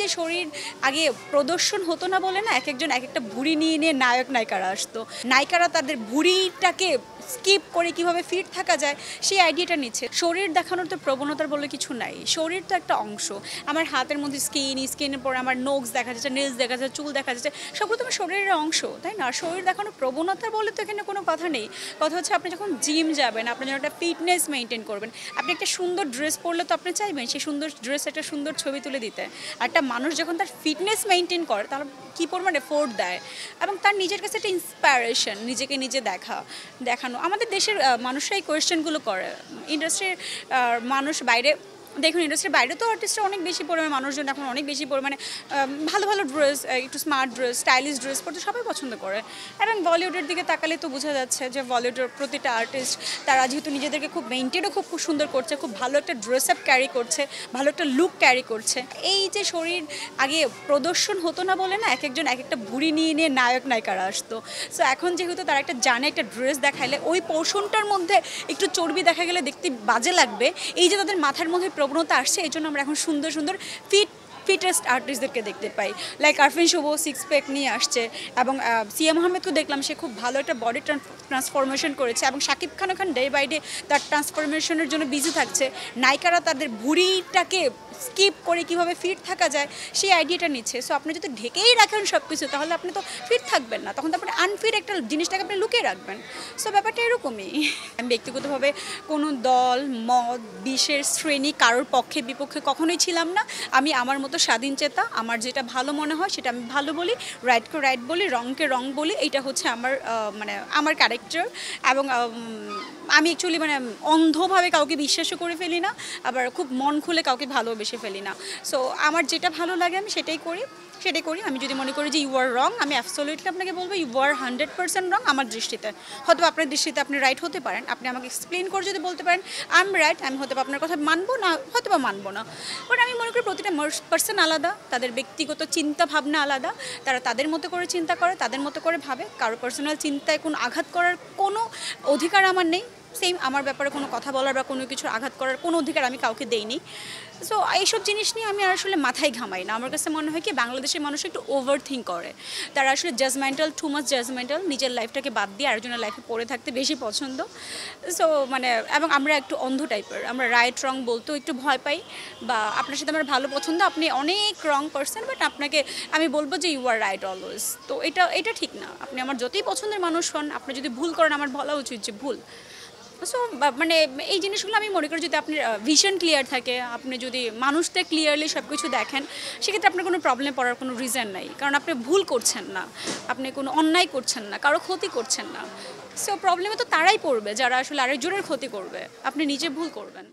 যে শরীর আগে প্রদর্শন হতো না বলে না, একজন এক একটা ভুঁড়ি নিয়ে নিয়ে নায়ক নায়িকারা আসতো। নায়িকারা তাদের ভুঁড়িটাকে স্কিপ করে কিভাবে ফিট থাকা যায় সেই আইডিয়াটা নিচ্ছে। শরীর দেখানোর তো প্রবণতার বলে কিছু নাই, শরীর তো একটা অংশ। আমার হাতের মধ্যে স্কিনের পরে আমার নোকস দেখা যাচ্ছে, নেলস দেখা যাচ্ছে, চুল দেখা যাচ্ছে, সবগুলো তো আমার শরীরের অংশ, তাই না? শরীর দেখানোর প্রবণতা বলে তো এখানে কোনো কথা নেই। কথা হচ্ছে আপনি যখন জিম যাবেন, আপনি যখন একটা ফিটনেস মেনটেন করবেন, আপনি একটা সুন্দর ড্রেস পরলে তো আপনি চাইবেন সেই সুন্দর ড্রেস একটা সুন্দর ছবি তুলে দিতে। আর একটা মানুষ যখন তার ফিটনেস মেনটেন করে তাহলে কী পরিমাণ এফোর্ট দেয় এবং তার নিজের কাছে একটা ইন্সপায়ারেশন, নিজেকে নিজে দেখানো। আমাদের দেশের মানুষরাই কোয়েশ্চেনগুলো করে। ইন্ডাস্ট্রির মানুষ বাইরে দেখুন, ইন্ডাস্ট্রির বাইরে তো আর্টিস্টরা অনেক বেশি পরিমাণে, মানুষজন এখন অনেক বেশি পরিমাণে ভালো ভালো ড্রেস, একটু স্মার্ট ড্রেস, স্টাইলিশ ড্রেস পরতে সবাই পছন্দ করে। এবং বলিউডের দিকে তাকালে তো বোঝা যাচ্ছে যে বলিউডের প্রতিটা আর্টিস্ট তারা যেহেতু নিজেদেরকে খুব মেনটেনও খুব সুন্দর করছে, খুব ভালো একটা ড্রেস আপ ক্যারি করছে, ভালো একটা লুক ক্যারি করছে। এই যে শরীর আগে প্রদর্শন হতো না বলে না, একজন এক একটা ভুঁড়ি নিয়ে নিয়ে নায়ক নায়িকারা আসতো। সো এখন যেহেতু তারা একটা জানে একটা ড্রেস দেখাইলে ওই পোর্শনটার মধ্যে একটু চর্বি দেখা গেলে দেখতে বাজে লাগবে, এই যে তাদের মাথার মধ্যে প্রবণতা আসছে, এই জন্য আমরা এখন সুন্দর সুন্দর ফিটেস্ট আর্টিস্টদেরকে দেখতে পাই। লাইক আরফিন শুভ সিক্স প্যাক নিয়ে আসছে, এবং সিয়া মোহাম্মদকেও দেখলাম সে খুব ভালো একটা বডি ট্রান্সফরমেশন করেছে, এবং শাকিব খান এখন ডে বাই ডে তার ট্রান্সফরমেশনের জন্য বিজি থাকছে। নায়িকারা তাদের ভুঁড়িটাকে স্কিপ করে কিভাবে ফিট থাকা যায় সেই আইডিয়াটা নিচ্ছে। সো আপনি যদি ঢেকেই রাখেন সব কিছু, তাহলে আপনি তো ফিট থাকবেন না, তখন তো আপনি আনফিট একটা জিনিসটাকে আপনি লুকিয়ে রাখবেন। সো ব্যাপারটা এরকমই। আমি ব্যক্তিগতভাবে কোনো দল, মত, বিশেষ শ্রেণী কারোর পক্ষে বিপক্ষে কখনোই ছিলাম না। আমি আমার মতো স্বাধীন চেতা, আমার যেটা ভালো মনে হয় সেটা আমি ভালো বলি, রাইটকে রাইট বলি, রংকে রং বলি। এইটা হচ্ছে আমার আমার ক্যারেক্টার। এবং আমি অ্যাকচুয়ালি অন্ধভাবে কাউকে বিশ্বাসও করে ফেলি না, আবার খুব মন খুলে কাউকে ভালোবেসে ফেলি না। সো আমার যেটা ভালো লাগে আমি সেটাই করি। আমি যদি মনে করি যে ইউ আর রং, আমি অ্যাবসলিউটলি আপনাকে বলবো ইউ আর 100% রং আমার দৃষ্টিতে। হয়তো আপনার দৃষ্টিতে আপনি রাইট হতে পারেন, আপনি আমাকে এক্সপ্লেন করে যদি বলতে পারেন আই এম রাইট, আমি হয়তো আপনার কথা মানবো না, হয়তো বা মানবো না। বাট আমি মনে করি প্রতিটা পার্সন আলাদা, তাদের ব্যক্তিগত চিন্তা ভাবনা আলাদা, তারা তাদের মতো করে চিন্তা করে, তাদের মতো করে ভাবে। কারো পার্সোনাল চিন্তায় কোনো আঘাত করার কোনো অধিকার আমার নেই। সেম আমার ব্যাপারে কোনো কথা বলার বা কোনো কিছুর আঘাত করার কোনো অধিকার আমি কাউকে দেইনি। সো এইসব জিনিস নিয়ে আমি আসলে মাথায় ঘামাই না। আমার কাছে মনে হয় কি, বাংলাদেশের মানুষ একটু ওভার থিঙ্ক করে, তারা আসলে জাজমেন্টাল, টু মাচ জাজমেন্টাল, নিজের লাইফটাকে বাদ দিয়ে আরেকজনের লাইফে পড়ে থাকতে বেশি পছন্দ। সো এবং আমরা একটু অন্ধ টাইপের, আমরা রাইট রং বলতেও একটু ভয় পাই। বা আপনার সাথে আমার ভালো পছন্দ, আপনি অনেক রং পারসন, বাট আপনাকে আমি বলবো যে ইউ আর রাইট অলওয়েজ। তো এটা ঠিক না। আপনি আমার যতই পছন্দের মানুষ হন, আপনি যদি ভুল করেন আমার বলা উচিত যে ভুল। সো এই জিনিসগুলো আমি মনে করি যদি আপনার ভিশন ক্লিয়ার থাকে, আপনি যদি মানুষদের ক্লিয়ারলি সব কিছু দেখেন, সেক্ষেত্রে আপনার কোনো প্রবলেমে পড়ার কোনো রিজন নাই। কারণ আপনি ভুল করছেন না, আপনি কোনো অন্যায় করছেন না, কারো ক্ষতি করছেন না। সো প্রবলেমে তো তারাই পড়বে যারা আসলে আরেকজনের ক্ষতি করবে, আপনি নিজে ভুল করবেন।